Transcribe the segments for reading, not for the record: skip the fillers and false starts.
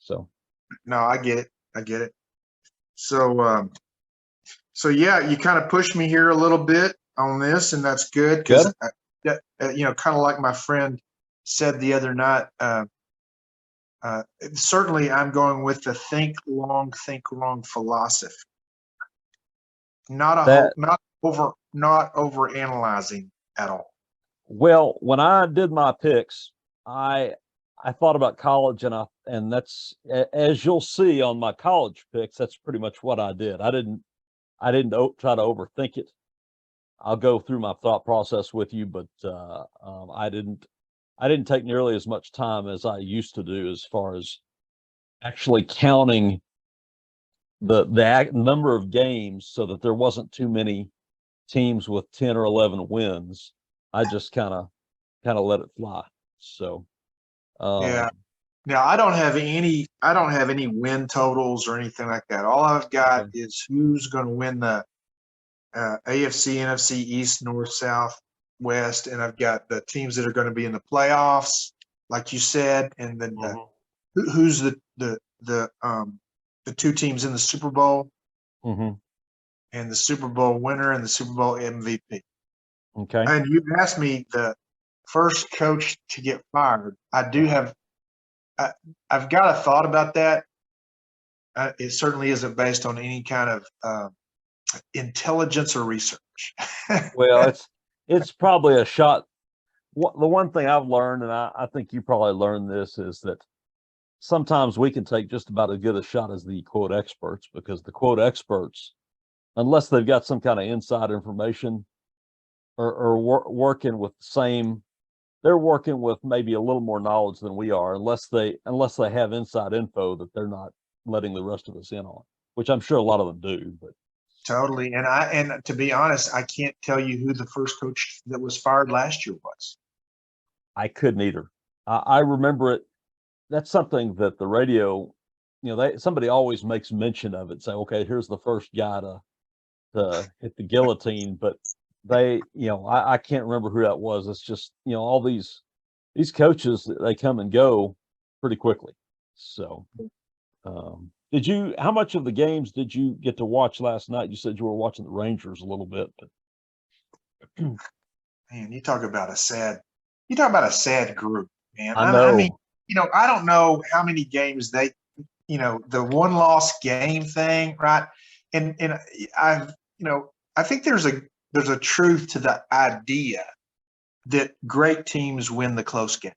So No, I get it. I get it. So, so yeah, you kind of pushed me here a little bit on this, and that's good because, kind of like my friend said the other night, certainly I'm going with the think wrong philosophy. Not over analyzing at all. Well, when I did my picks, I thought about college, and that's, as you'll see on my college picks, that's pretty much what I did. I didn't try to overthink it. I'll go through my thought process with you, but I didn't take nearly as much time as I used to do as far as actually counting the number of games so that there wasn't too many teams with 10 or 11 wins. I just kind of let it fly. So Yeah. Now I don't have any win totals or anything like that. All I've got is who's going to win the AFC, NFC, East, North, South, West, and I've got the teams that are going to be in the playoffs, like you said, and then who's the two teams in the Super Bowl, and the Super Bowl winner and the Super Bowl MVP. Okay. And you've asked me the first coach to get fired. I do have. I've got a thought about that. It certainly isn't based on any kind of intelligence or research. Well, it's probably a shot. The one thing I've learned, and I think you probably learned this, is that sometimes we can take just about as good a shot as the quote experts, because the quote experts, unless they've got some kind of inside information or working with the same, they're working with maybe a little more knowledge than we are, unless they have inside info that they're not letting the rest of us in on, which I'm sure a lot of them do. But totally. And to be honest, I can't tell you who the first coach that was fired last year was. I couldn't either. I remember it. That's something that the radio, somebody always makes mention of it. Say, okay, here's the first guy to hit the guillotine, but they, I can't remember who that was. It's just, all these coaches, they come and go pretty quickly. So, how much of the games did you get to watch last night? You said you were watching the Rangers a little bit, but man, you talk about a sad group, man. I know. I mean, I don't know how many games they, the one loss game thing, right? And I think there's a truth to the idea that great teams win the close games.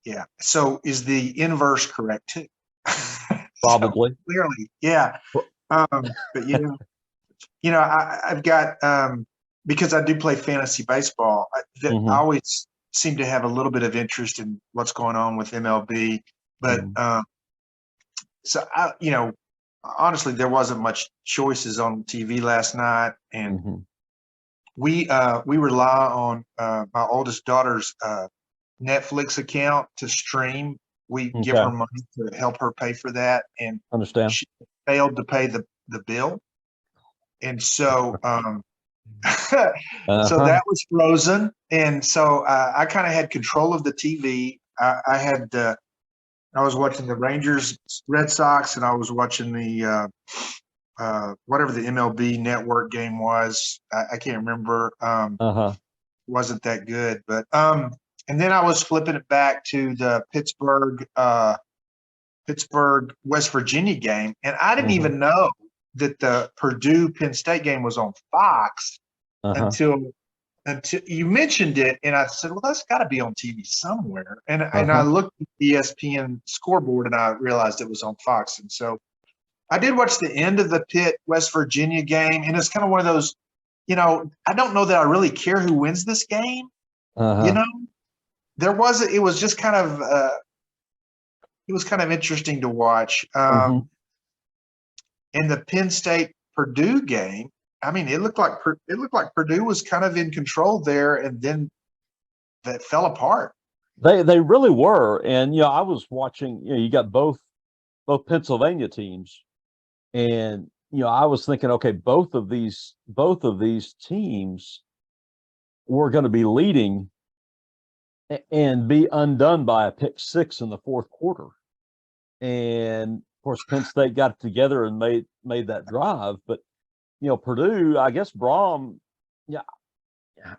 Yeah. So is the inverse correct too? Probably. So, clearly, yeah. But I've got because I do play fantasy baseball. I always seem to have a little bit of interest in what's going on with MLB, but so honestly, there wasn't much choices on TV last night, and we rely on my oldest daughter's Netflix account to stream. We give her money to help her pay for that, and she failed to pay the bill, and so so that was frozen, and so I kind of had control of the TV. I was watching the Rangers, Red Sox, and I was watching the whatever the MLB network game was. I can't remember. Wasn't that good, but and then I was flipping it back to the Pittsburgh, West Virginia game, and I didn't even know that the Purdue Penn State game was on Fox until you mentioned it, and I said, well, that's got to be on TV somewhere. And I looked at the ESPN scoreboard, and I realized it was on Fox. And so I did watch the end of the Pitt West Virginia game, and it's kind of one of those, I don't know that I really care who wins this game. It was just kind of it was kind of interesting to watch. And the Penn State Purdue game, I mean, it looked like Purdue was kind of in control there, and then that fell apart. They really were, and I was watching. You got both Pennsylvania teams, and I was thinking, okay, both of these teams were going to be leading and be undone by a pick six in the fourth quarter. And of course, Penn State got it together and made that drive. But Purdue, I guess Braum, yeah,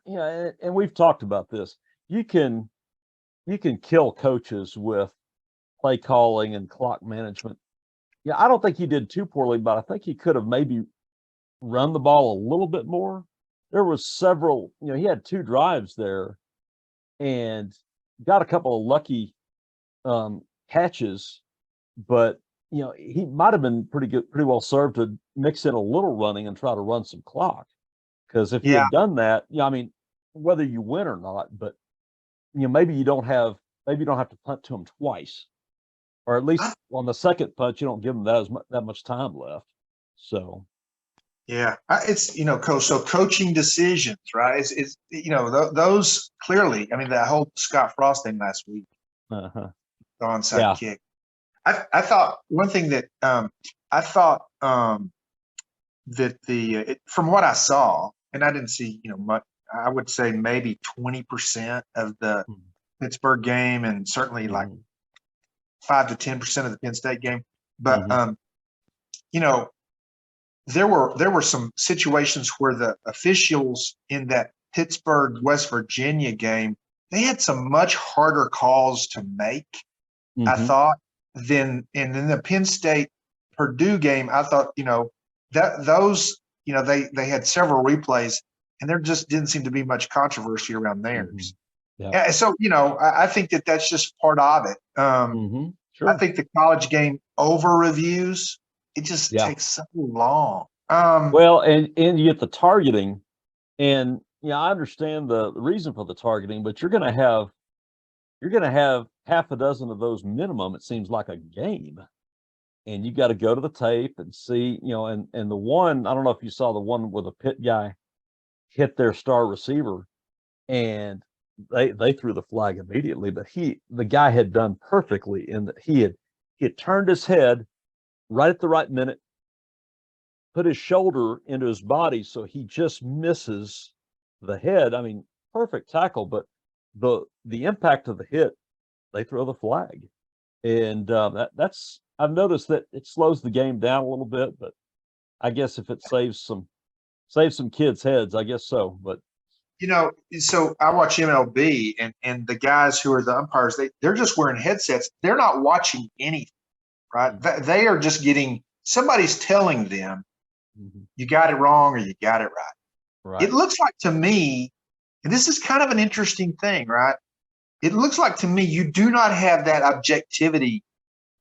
and we've talked about this. You can kill coaches with play calling and clock management. Yeah, I don't think he did too poorly, but I think he could have maybe run the ball a little bit more. There was several, he had 2 drives there and got a couple of lucky catches, but he might have been pretty well served to mix in a little running and try to run some clock. Because if he had done that, I mean, whether you win or not, but maybe you don't have to punt to him twice, or at least on the second punch you don't give him that much time left. So yeah, it's coach. So coaching decisions, right? It's those clearly. I mean, that whole Scott Frost thing last week, the onside kick. I thought one thing that I thought that from what I saw, and I didn't see much. I would say maybe 20% of the Pittsburgh game, and certainly like 5 to 10% of the Penn State game. But there were some situations where the officials in that Pittsburgh West Virginia game, they had some much harder calls to make, I thought, than in the Penn State Purdue game. I thought that those they had several replays, and there just didn't seem to be much controversy around theirs. Yeah. So I think that's just part of it. Sure. I think the college game over reviews, it just takes so long. Well, and you get the targeting, and I understand the reason for the targeting, but you're going to have half a dozen of those minimum. It seems like a game, and you got to go to the tape and see, and the one, I don't know if you saw the one where the Pitt guy hit their star receiver, and they threw the flag immediately, but the guy had done perfectly in that he had turned his head right at the right minute, put his shoulder into his body so he just misses the head. I mean, perfect tackle, but the impact of the hit, they throw the flag. And that's I've noticed that it slows the game down a little bit, but I guess if it saves some kids' heads, I guess so. But so I watch MLB, and the guys who are the umpires, they're just wearing headsets. They're not watching anything, right? They are just somebody's telling them, you got it wrong or you got it right. Right. It looks like to me, and this is kind of an interesting thing, right? It looks like to me you do not have that objectivity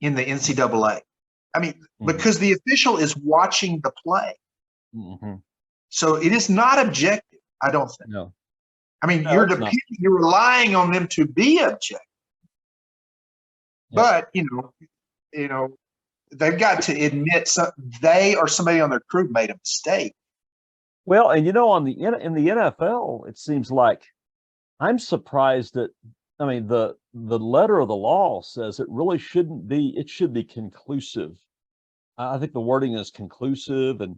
in the NCAA. I mean, because the official is watching the play. So it is not objective, I don't think. No. I mean, you're relying on them to be objective. But, they've got to admit they or somebody on their crew made a mistake. Well, and in the NFL, it seems like I'm surprised that, I mean, the letter of the law says it really shouldn't be, it should be conclusive. I think the wording is conclusive, and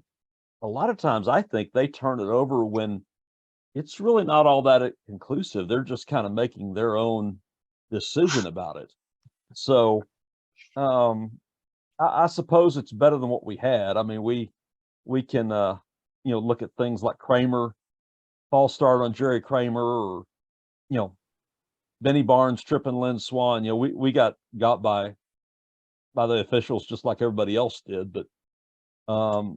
a lot of times I think they turn it over when it's really not all that conclusive. They're just kind of making their own decision about it. So I suppose it's better than what we had. I mean, we can look at things like Kramer, false start on Jerry Kramer, or Benny Barnes tripping Lynn Swan. We got by the officials just like everybody else did. But I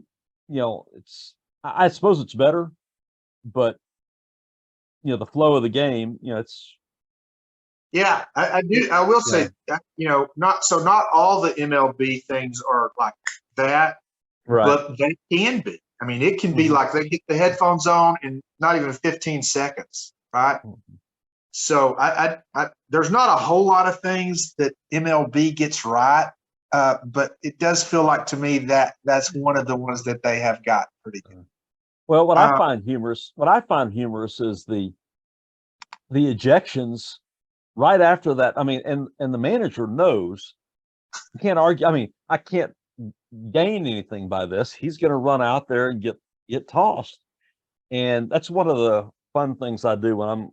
suppose it's better, but the flow of the game, it's. Yeah, I do. I will say, not all the MLB things are like that, right? But they can be. I mean, it can be like they get the headphones on in not even 15 seconds, right? So there's not a whole lot of things that MLB gets right, but it does feel like to me that that's one of the ones that they have got pretty good. Well, what I find humorous is the ejections right after that. I mean, and the manager knows, you can't argue. I mean, I can't gain anything by this. He's going to run out there and get tossed. And that's one of the fun things I do when I'm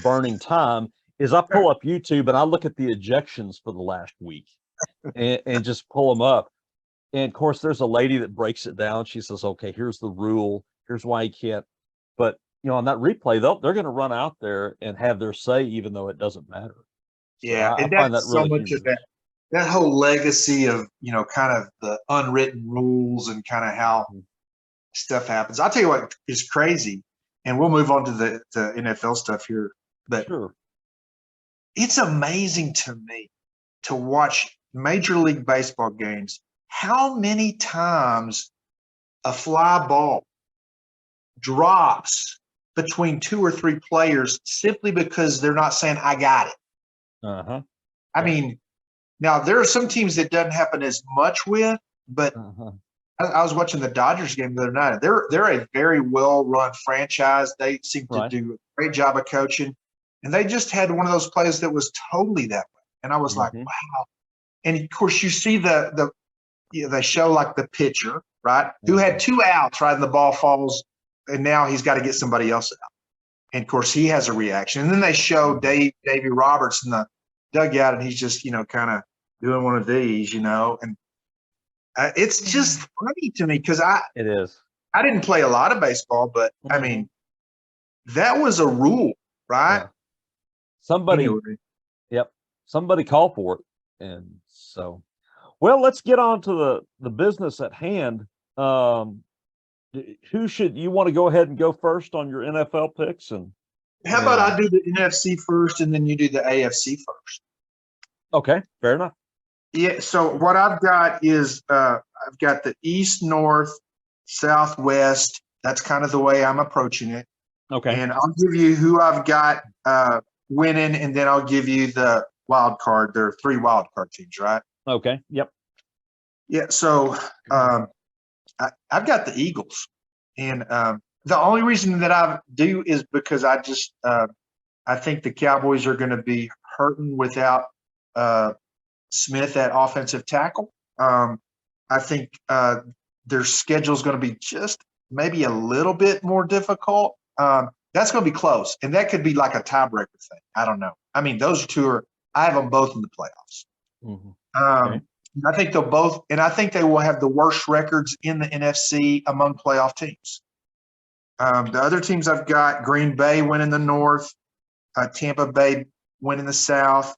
burning time, is I pull up YouTube and I look at the ejections for the last week and just pull them up. And of course, there's a lady that breaks it down. She says, okay, here's the rule. Here's why you can't. But, on that replay, they're going to run out there and have their say, even though it doesn't matter. So Yeah. I And find that that's so really much humorous. of that whole legacy of, kind of the unwritten rules and kind of how stuff happens. I'll tell you what is crazy, and we'll move on to the NFL stuff here. But Sure. it's amazing to me to watch Major League Baseball games, how many times a fly ball drops between 2 or 3 players simply because they're not saying, I got it. Uh-huh. I mean, now there are some teams that doesn't happen as much with, but I was watching the Dodgers game the other night. They're a very well-run franchise. They seem to do a great job of coaching. And they just had one of those plays that was totally that way. And I was like, wow. And of course, you see they show like the pitcher, right? Who had 2 outs, right? And the ball falls, and now he's got to get somebody else out. And of course, he has a reaction. And then they show Davey Roberts in the dugout, and he's just, kind of doing one of these, and it's just funny to me because it is. I didn't play a lot of baseball, but I mean, that was a rule, right? Yeah. Somebody, Anyway. somebody called for it. And so, well, let's get on to the business at hand. Who should you want to go ahead and go first on your NFL picks? And how about I do the NFC first, and then you do the AFC first? Okay, fair enough. Yeah. So what I've got is I've got the East, North, South, West. That's kind of the way I'm approaching it. Okay. And I'll give you who I've got winning, and then I'll give you the wild card. There are 3 wild card teams, right? Okay. Yep. Yeah. So I've got the Eagles, and the only reason that I do is because I just I think the Cowboys are going to be hurting without Smith at offensive tackle. I think their schedule is going to be just maybe a little bit more difficult. That's going to be close, and that could be like a tiebreaker thing. I don't know. I mean, those 2 I have them both in the playoffs. Okay. I think they'll both, and I think they will have the worst records in the NFC among playoff teams. The other teams I've got: Green Bay winning the North, Tampa Bay winning the South,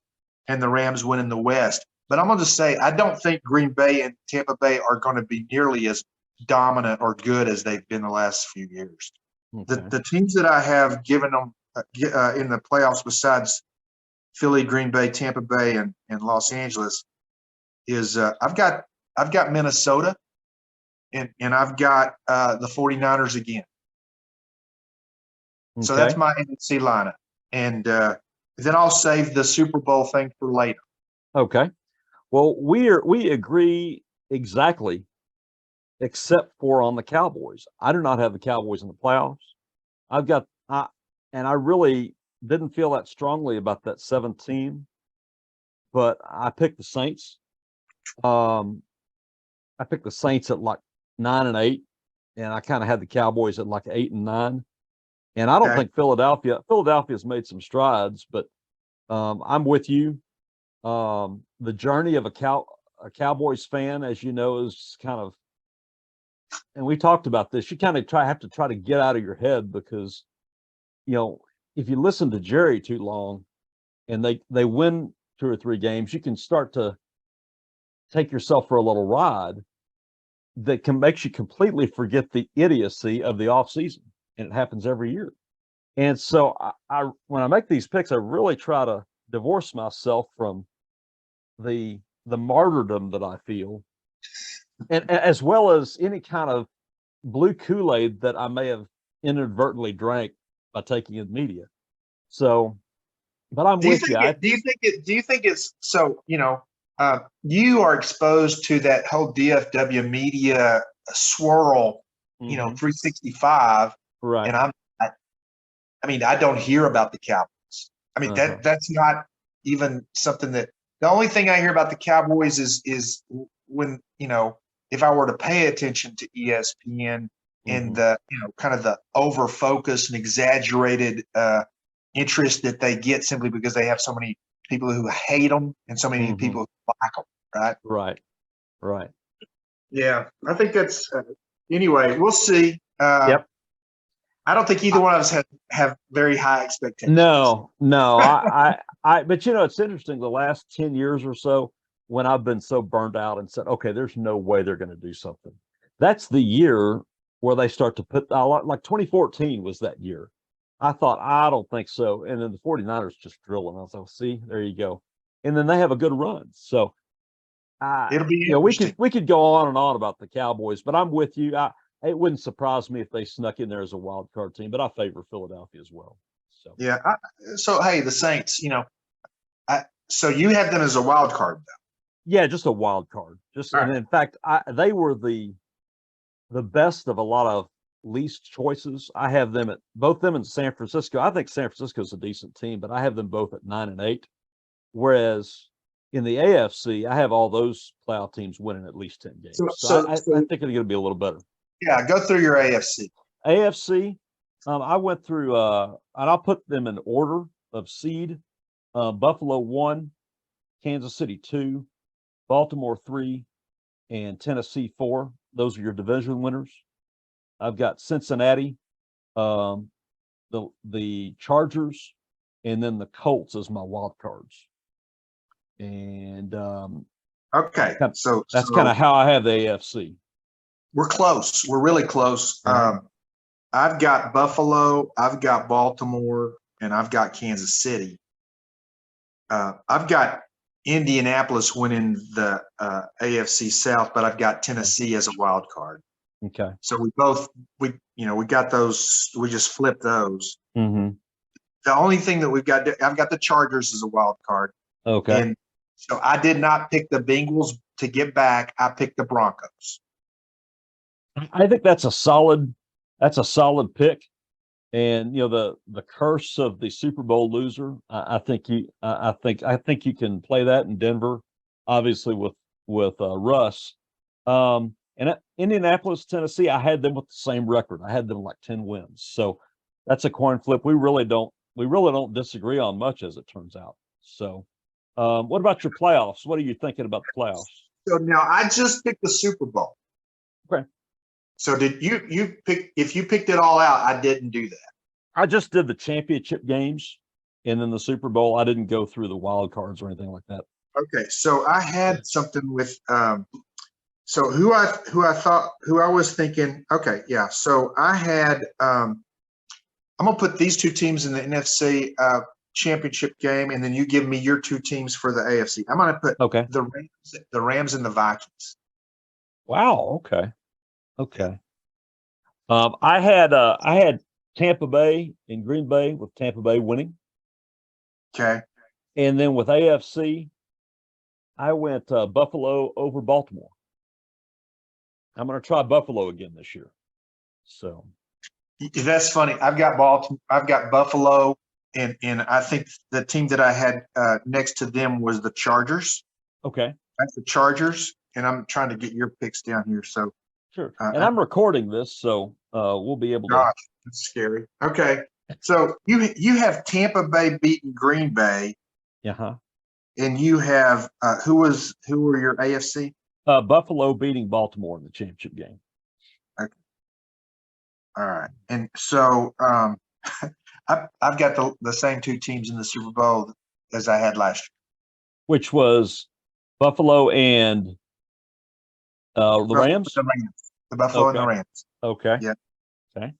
and the Rams winning the West. But I'm going to say I don't think Green Bay and Tampa Bay are going to be nearly as dominant or good as they've been the last few years. Okay. The teams that I have given them in the playoffs, besides Philly, Green Bay, Tampa Bay, and Los Angeles, is I've got Minnesota, and I've got the 49ers again. Okay. So that's my NFC lineup. And then I'll save the Super Bowl thing for later. Okay. Well, we agree exactly, except for on the Cowboys. I do not have the Cowboys in the playoffs. And I really didn't feel that strongly about that 17, but I picked the Saints. I picked the Saints at like 9-8, and I kind of had the Cowboys at like 8-9. And I don't think Philadelphia's made some strides, but I'm with you. The journey of a Cowboys fan, as you know, is kind of, and we talked about this, you kind of have to try to get out of your head because, if you listen to Jerry too long and they win 2 or 3 games, you can start to take yourself for a little ride that makes you completely forget the idiocy of the off season. And it happens every year. And so I when I make these picks, I really try to divorce myself from the martyrdom that I feel, and as well as any kind of blue Kool-Aid that I may have inadvertently drank by taking in media. So, but I'm with you. Do you think it's so? You are exposed to that whole DFW media swirl, 365, right? And I don't hear about the Cowboys. I mean, that's not even something that. The only thing I hear about the Cowboys is when, if I were to pay attention to ESPN and the, kind of the over focus and exaggerated, interest that they get simply because they have so many people who hate them and so many people who like them, right? Right. Right. Yeah, I think that's anyway. We'll see. Yep. I don't think either one of us have very high expectations. No. But it's interesting. The last 10 years or so, when I've been so burned out and said, okay, there's no way they're going to do something. That's the year where they start to put like 2014 was that year. I thought, I don't think so. And then the 49ers just drilling. I was like, see, there you go. And then they have a good run. So it'll be interesting. we could go on and on about the Cowboys, but I'm with you. It wouldn't surprise me if they snuck in there as a wild card team, but I favor Philadelphia as well. So yeah. So hey, the Saints, so you have them as a wild card though. Yeah, just a wild card. And in fact, they were the best of a lot of least choices. I have them at both them and San Francisco. I think San Francisco is a decent team, but I have them both at 9-8. Whereas in the AFC, I have all those playoff teams winning at least 10 games. So I think it's going to be a little better. Yeah, go through your AFC. AFC, I went through, and I'll put them in order of seed. Buffalo 1, Kansas City 2, Baltimore 3, and Tennessee 4. Those are your division winners. I've got Cincinnati, the Chargers, and then the Colts as my wild cards. And okay, so that's kind of how I have the AFC. We're close. We're really close. I've got Buffalo, I've got Baltimore, and I've got Kansas City. I've got Indianapolis winning the AFC South, but I've got Tennessee as a wild card. Okay. So we got those. We just flipped those. Mm-hmm. The only thing that I've got the Chargers as a wild card. Okay. And so I did not pick the Bengals to get back. I picked the Broncos. I think that's a solid pick. And the curse of the Super Bowl loser, I think you can play that in Denver, obviously with Russ. And Indianapolis, Tennessee, I had them with the same record. I had them like 10 wins. So that's a coin flip. We really don't disagree on much, as it turns out. So what about your playoffs? What are you thinking about the playoffs? So now I just picked the Super Bowl. Okay. So did you pick? If you picked it all out, I didn't do that. I just did the championship games and then the Super Bowl. I didn't go through the wild cards or anything like that. Okay, so I had something with so who I was thinking. Okay, yeah. So I had I'm gonna put these two teams in the NFC championship game, and then you give me your two teams for the AFC. I'm gonna put the Rams and the Vikings. Wow. Okay. I had Tampa Bay and Green Bay, with Tampa Bay winning. Okay. And then with AFC, I went Buffalo over Baltimore. I'm going to try Buffalo again this year. So that's funny. I've got Baltimore. I've got Buffalo, and I think the team that I had next to them was the Chargers. Okay. That's the Chargers, and I'm trying to get your picks down here. So sure. And I'm recording this, so we'll be able to. Gosh, that's scary. Okay. So you have Tampa Bay beating Green Bay. Uh-huh. And you have who were your AFC? Buffalo beating Baltimore in the championship game. Okay. All right. And so I've got the same two teams in the Super Bowl as I had last year. Which was Buffalo and the Rams? The Rams. The Buffalo and the Rams. Okay. Yeah. Okay.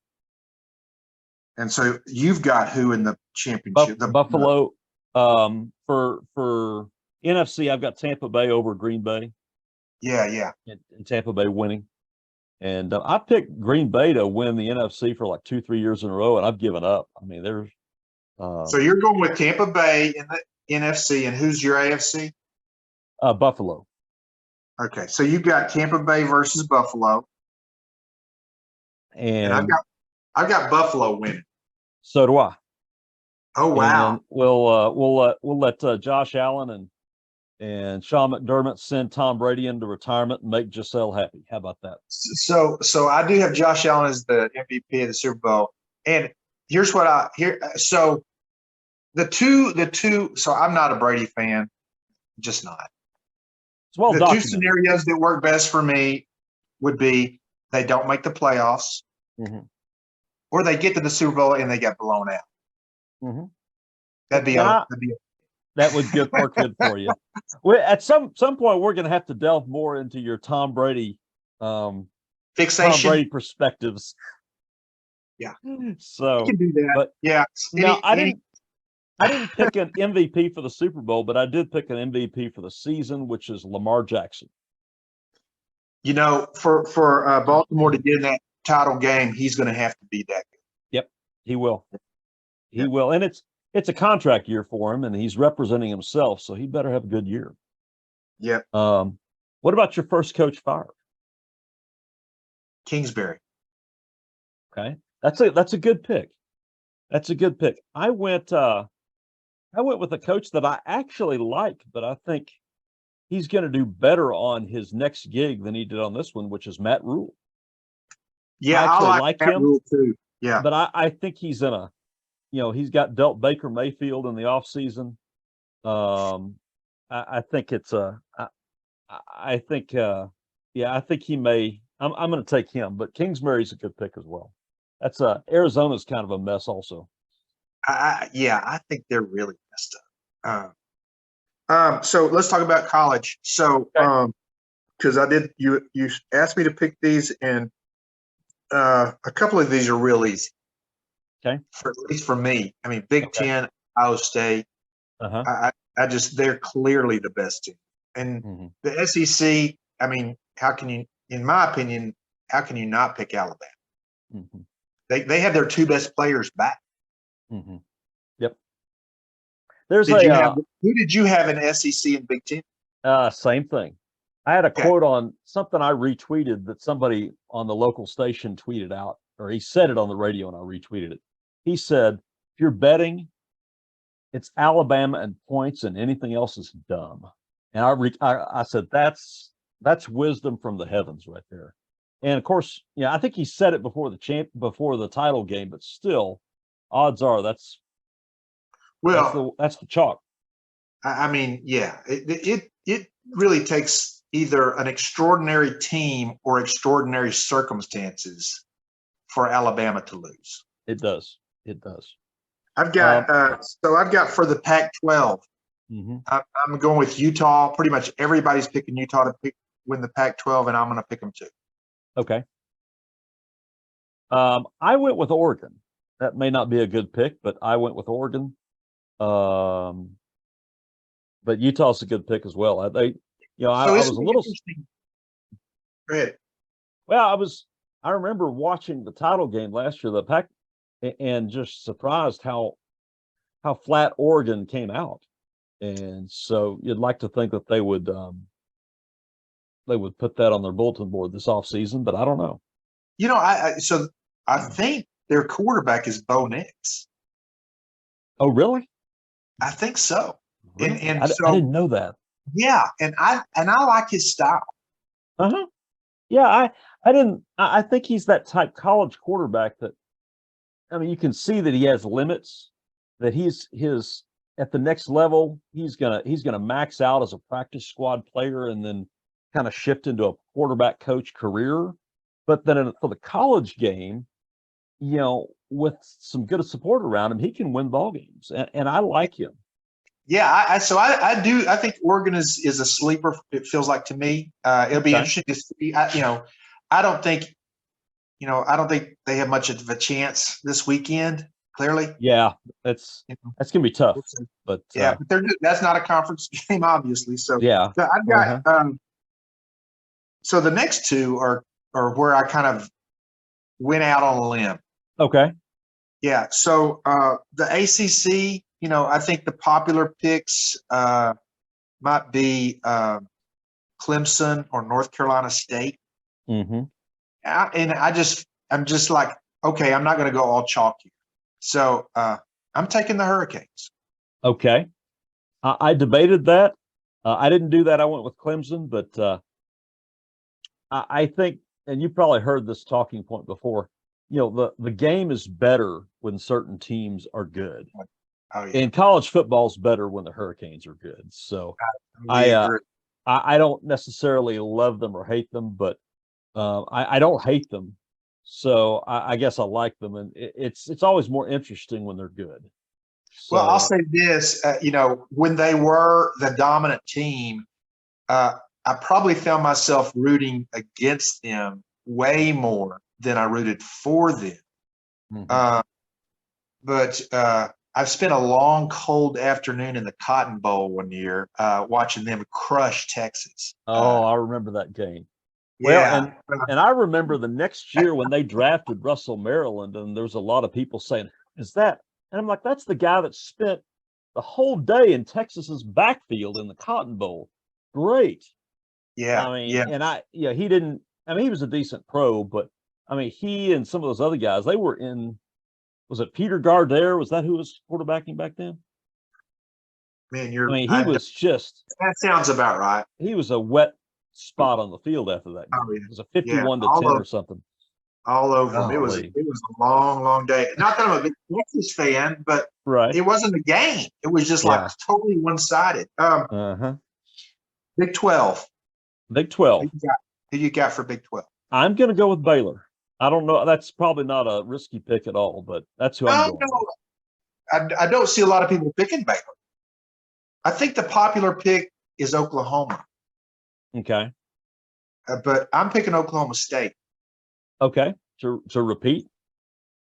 And so you've got who in the championship? Buffalo. For NFC, I've got Tampa Bay over Green Bay. Yeah. And Tampa Bay winning. And I picked Green Bay to win the NFC for like 2-3 years in a row, and I've given up. I mean, there's. So you're going with Tampa Bay in the NFC, and who's your AFC? Buffalo. Okay, so you've got Tampa Bay versus Buffalo, and I've got Buffalo winning. So do I. Oh wow! And we'll let Josh Allen and Sean McDermott send Tom Brady into retirement and make Giselle happy. How about that? So I do have Josh Allen as the MVP of the Super Bowl, and here's what So the two. So I'm not a Brady fan, just not. It's well The two documented. scenarios that work best for me would be they don't make the playoffs, or they get to the Super Bowl and they get blown out. That'd be that would work good for you. At some point, we're going to have to delve more into your Tom Brady fixation. Tom Brady perspectives. Yeah. So you can do that. But yeah. Now I didn't pick an MVP for the Super Bowl, but I did pick an MVP for the season, which is Lamar Jackson. You know, for Baltimore to get in that title game, he's going to have to be that good. Yep, he will. He will, and it's a contract year for him, and he's representing himself, so he better have a good year. Yep. What about your first coach fired? Kingsbury. Okay, that's a good pick. That's a good pick. I went with a coach that I actually like, but I think he's going to do better on his next gig than he did on this one, which is Matt Rule. Yeah, I actually like Matt him Rule too. Yeah, but I think he's in a, he's got dealt Baker Mayfield in the offseason. I think it's I think he may. I'm going to take him, but Kingsbury's a good pick as well. That's Arizona's kind of a mess also. I think they're really messed up. So let's talk about college. So, because you asked me to pick these, and a couple of these are real easy. Okay. At least for me. I mean, Big Ten, Ohio State. They're clearly the best team. And the SEC, I mean, how can you, in my opinion, how can you not pick Alabama? They have their two best players back. Yep. Who did you have in SEC and Big Ten? Same thing. I had a quote on something I retweeted that somebody on the local station tweeted out, or he said it on the radio and I retweeted it. He said, if you're betting, it's Alabama and points and anything else is dumb. And I said, that's wisdom from the heavens right there. And of course, I think he said it before the title game, but still, odds are that's the chalk. I mean, yeah, it really takes either an extraordinary team or extraordinary circumstances for Alabama to lose. It does. It does. I've got for the Pac-12. I'm going with Utah. Pretty much everybody's picking Utah to win the Pac-12, and I'm going to pick them too. Okay. I went with Oregon. That may not be a good pick, but I went with Oregon. But Utah's a good pick as well. I was a little. Go ahead. Well, I remember watching the title game last year, the Pac, and just surprised how flat Oregon came out. And so you'd like to think that they would put that on their bulletin board this offseason, but I don't know. I think their quarterback is Bo Nix. Oh, really? I think so. Really? I didn't know that. Yeah, and I like his style. Yeah, I think he's that type college quarterback that, I mean, you can see that he has limits, that he's at the next level, he's gonna max out as a practice squad player and then kind of shift into a quarterback coach career. But then for the college game, with some good support around him, he can win ball games, and I like him. Yeah, I do. I think Oregon is a sleeper. It feels like to me. It'll be interesting to see. I don't think they have much of a chance this weekend. Clearly, yeah, that's gonna be tough. But but that's not a conference game, obviously. So yeah, I've got. So the next two are where I kind of went out on a limb. Okay. Yeah. So the ACC, I think the popular picks might be Clemson or North Carolina State. And I'm just like, okay, I'm not going to go all chalk here. So I'm taking the Hurricanes. Okay. I debated that. I didn't do that. I went with Clemson, but I think, and you probably heard this talking point before, the game is better when certain teams are good. Oh yeah. And college football's better when the Hurricanes are good. So We I agree. I don't necessarily love them or hate them, but I don't hate them. So I guess I like them, and it's always more interesting when they're good. Well, I'll So say this, when they were the dominant team, I probably found myself rooting against them way more than I rooted for them. mhm. But I've spent a long, cold afternoon in the Cotton Bowl one year watching them crush Texas. Oh, I remember that game. Well, Yeah. and I remember the next year when they drafted Russell Maryland, and there was a lot of people saying, "Is that?" And I'm like, "That's the guy that spent the whole day in Texas's backfield in the Cotton Bowl." Great. Yeah. I mean, Yeah. and yeah, he didn't. I mean, he was a decent pro, but I mean, he and some of those other guys, they were in. Was it Peter Gardere? Was that who was quarterbacking back then? Man, I mean, he was just. that sounds about right. He was a wet spot on the field after that Oh, game. yeah. It was a Yeah. 51-10 or something. All over them. Golly. It was a long, long day. Not that I'm a big Texas fan, but Right. it wasn't a game. It was just like Yeah. totally one-sided. Uh-huh. Big 12. Big 12. Who you got for Big 12? I'm going to go with Baylor. I don't know. That's probably not a risky pick at all, but that's who I'm No, going no. with. I don't see a lot of people picking Baylor. I think the popular pick is Oklahoma, Okay. but I'm picking Oklahoma State. Okay. To repeat.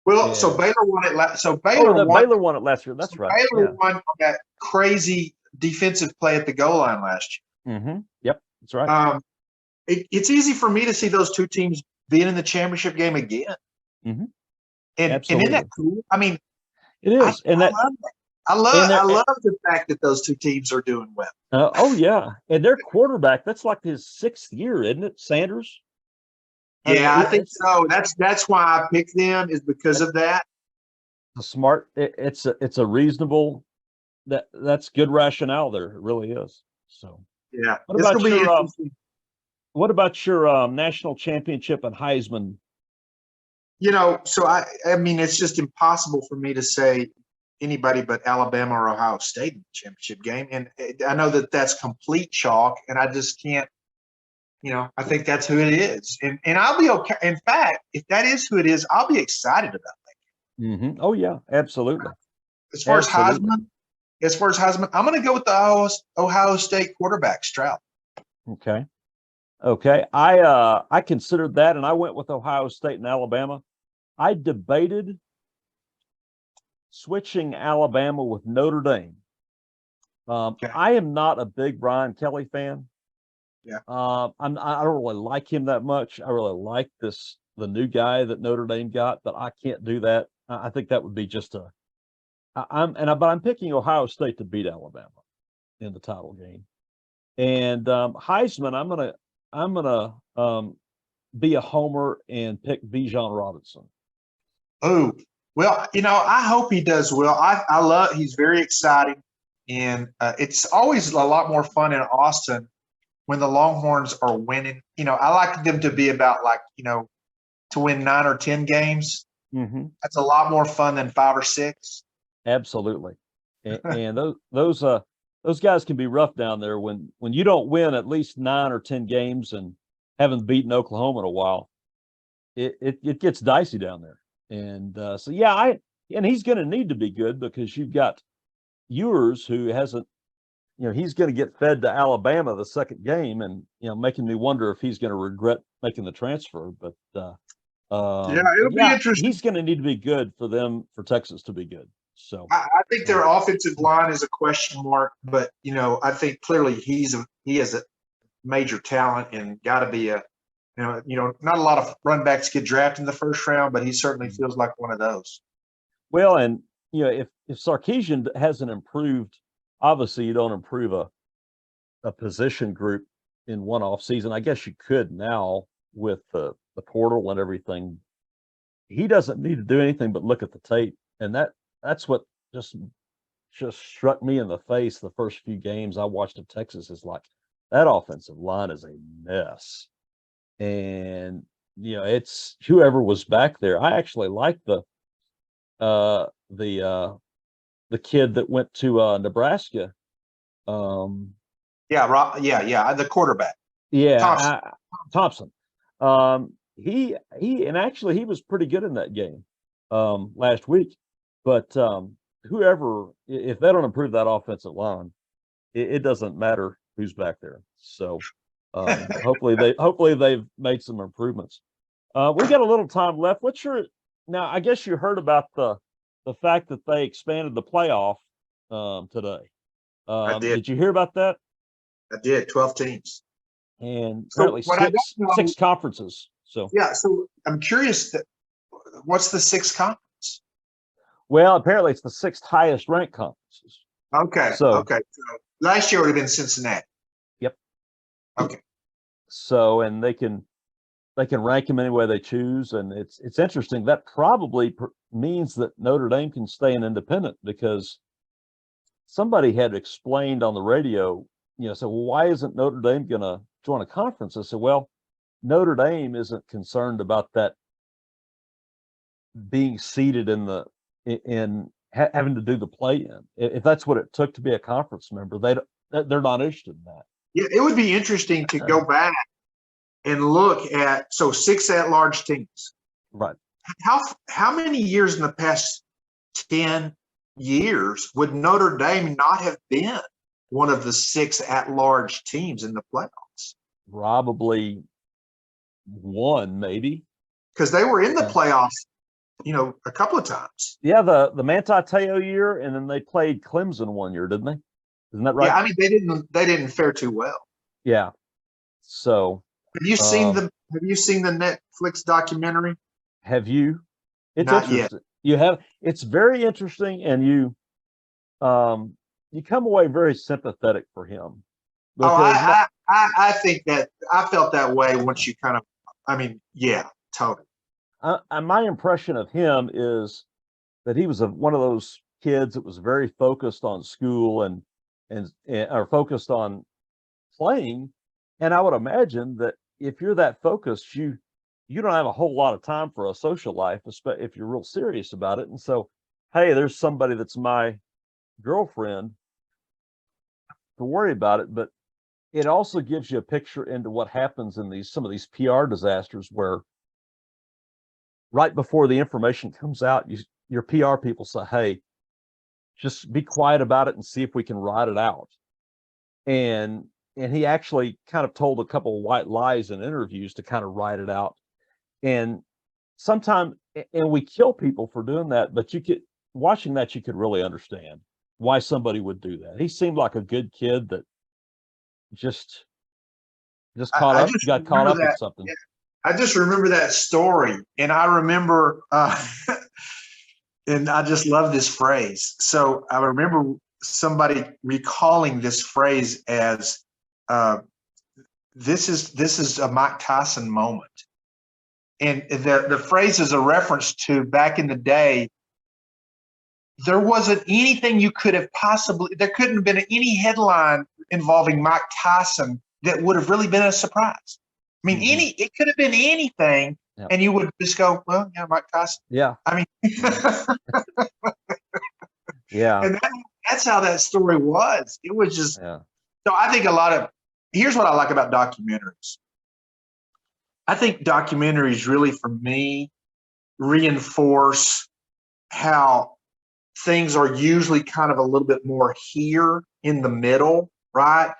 Well, Yeah. so Baylor won it. So Oh, Baylor won. Baylor won it last year. That's right. Baylor Yeah. won on that crazy defensive play at the goal line last Mm-hmm. Yep. That's right. year. It's easy for me to see those two teams being in the championship game again. Mm-hmm. And Absolutely. isn't that cool? I mean, It is. I love that. I love the fact that those two teams are doing well. Oh yeah, and their quarterback, that's like his 6th year, isn't it, Sanders? Yeah, I think so. That's why I picked them, is because of that. A smart. It's a reasonable. That's good rationale there. It really is. So Yeah, what it's about gonna be your interesting. what about your national championship and Heisman? So I mean, it's just impossible for me to say anybody but Alabama or Ohio State in the championship game, and I know that that's complete chalk, and I just can't. I think that's who it is, and I'll be okay. In fact, if that is who it is, I'll be excited about that. Mm-hmm. Oh yeah, absolutely. As far Absolutely. as Heisman, I'm going to go with the Ohio State quarterback, Stroud. Okay. Okay. I considered that, and I went with Ohio State and Alabama. I debated switching Alabama with Notre Dame. Okay. I am not a big Brian Kelly fan. Yeah. I don't really like him that much. I really like the new guy that Notre Dame got, but I can't do that. I think that would be just but I'm picking Ohio State to beat Alabama in the title game. And Heisman, I'm gonna be a homer and pick Bijan Robinson. Oh, well, I hope he does well. I love. He's very exciting, and it's always a lot more fun in Austin when the Longhorns are winning. I like them to be about to win 9 or 10 games. Mm-hmm. That's a lot more fun than 5 or 6. Absolutely, and those guys can be rough down there when you don't win at least 9 or 10 games and haven't beaten Oklahoma in a while. It gets dicey down there, and so yeah, and he's going to need to be good because you've got Ewers who hasn't. He's going to get fed to Alabama the second game, and making me wonder if he's going to regret making the transfer. But It'll be interesting. He's going to need to be good for Texas to be good. So I think their offensive line is a question mark, but I think clearly he has a major talent and got to be not a lot of run backs get drafted in the first round, but he certainly feels like one of those. Well, and if Sarkisian hasn't improved, obviously you don't improve a position group in one off season. I guess you could now with the portal and everything. He doesn't need to do anything but look at the tape, and that's what just struck me in the face the first few games I watched of Texas. Is like that offensive line is a mess, and it's whoever was back there. I actually like the the kid that went to Nebraska. The quarterback. Yeah, Thompson. He and actually he was pretty good in that game last week. But whoever, if they don't improve that offensive line, it doesn't matter who's back there. So hopefully they've made some improvements. We got a little time left. Now? I guess you heard about the fact that they expanded the playoff today. I did. Did you hear about that? I did. 12 teams. And So apparently six conferences. So so I'm curious what's the sixth conference? Well, apparently it's the sixth highest ranked conferences. Okay. So last year would have been Cincinnati. Yep. Okay. So and they can rank them any way they choose, and it's interesting. That probably means that Notre Dame can stay an independent, because somebody had explained on the radio, so well, why isn't Notre Dame going to join a conference? I said, well, Notre Dame isn't concerned about that being seated in having to do the play-in. If that's what it took to be a conference member, they're not interested in that. Yeah, it would be interesting to go back and look at 6 at-large teams. Right. How many years in the past 10 years would Notre Dame not have been one of the 6 at-large teams in the playoffs? Probably one, maybe. Because they were in the playoffs, a couple of times. Yeah, the Manti Te'o year, and then they played Clemson one year, didn't they? Isn't that right? Yeah, I mean they didn't fare too well. Yeah. So have you seen the Netflix documentary? Have you? It's Not interesting. Yet. You have. It's very interesting, and you come away very sympathetic for him. I think that I felt that way once you kind of. I mean, yeah, totally. My impression of him is that he was one of those kids that was very focused on school and or focused on playing. And I would imagine that if you're that focused, you don't have a whole lot of time for a social life, especially if you're real serious about it. And so, hey, there's somebody that's my girlfriend to worry about it. But it also gives you a picture into what happens in some of these PR disasters, where right before the information comes out, your PR people say, hey, just be quiet about it and see if we can ride it out. And he actually kind of told a couple of white lies in interviews to kind of ride it out. And sometimes, and we kill people for doing that, but watching that, you could really understand why somebody would do that. He seemed like a good kid that just got caught up with something. Yeah. I just remember that story, and I remember, and I just love this phrase. So I remember somebody recalling this phrase as, "This is a Mike Tyson moment," and the phrase is a reference to back in the day. There wasn't anything you could have there couldn't have been any headline involving Mike Tyson that would have really been a surprise. I mean, it could have been anything, and you would just go, well, yeah, Mike Tyson. Yeah. I mean, yeah. And that's how that story was. It was just, so I think here's what I like about documentaries. I think documentaries really, for me, reinforce how things are usually kind of a little bit more here in the middle, right?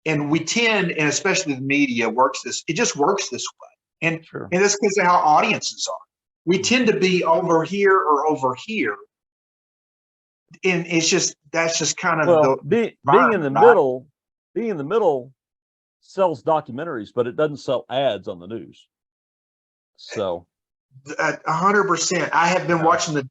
And we tend, and especially the media it just works this way. And that's because of how audiences are. We tend to be over here or over here. And that's just kind of being in the middle sells documentaries, but it doesn't sell ads on the news. So 100%. I have been watching the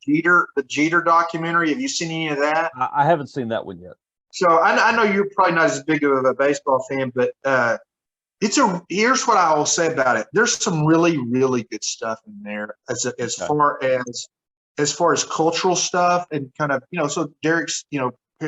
Jeter documentary. Have you seen any of that? I haven't seen that one yet. So I know you're probably not as big of a baseball fan, but here's what I will say about it. There's some really, really good stuff in there as far as cultural stuff and kind of, so Derek's,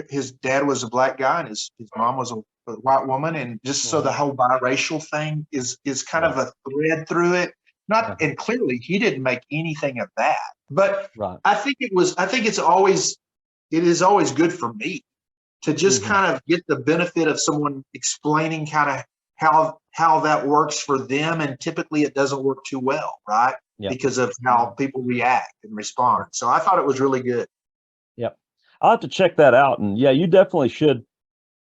his dad was a black guy and his mom was a white woman. And just so the whole biracial thing is kind of a thread through it. And clearly he didn't make anything of that, but I think it's always it is always good for me to just kind of get the benefit of someone explaining kind of how that works for them. And typically it doesn't work too well, right? Yep. Because of how people react and respond. So I thought it was really good. Yep. I'll have to check that out. And yeah, you definitely should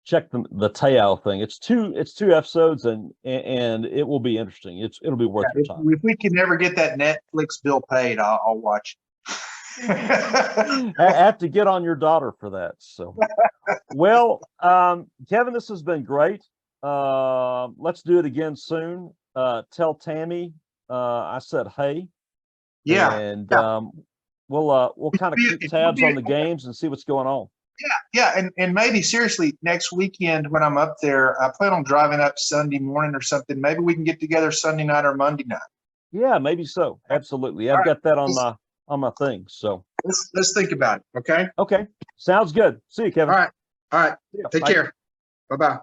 check the Teo thing. It's two episodes, and it will be interesting. It'll be worth your time. If we can never get that Netflix bill paid, I'll watch. I have to get on your daughter for that. So, well, Kevin, this has been great. Let's do it again soon. Tell Tammy I said hey. Yeah. And we'll kind of keep tabs on the games and see what's going on. Yeah, and maybe seriously next weekend when I'm up there, I plan on driving up Sunday morning or something. Maybe we can get together Sunday night or Monday night. Yeah, maybe so. Absolutely. I've got that on my thing. So let's think about it. Okay. Okay. Sounds good. See you, Kevin. All right. Take care. Bye-bye.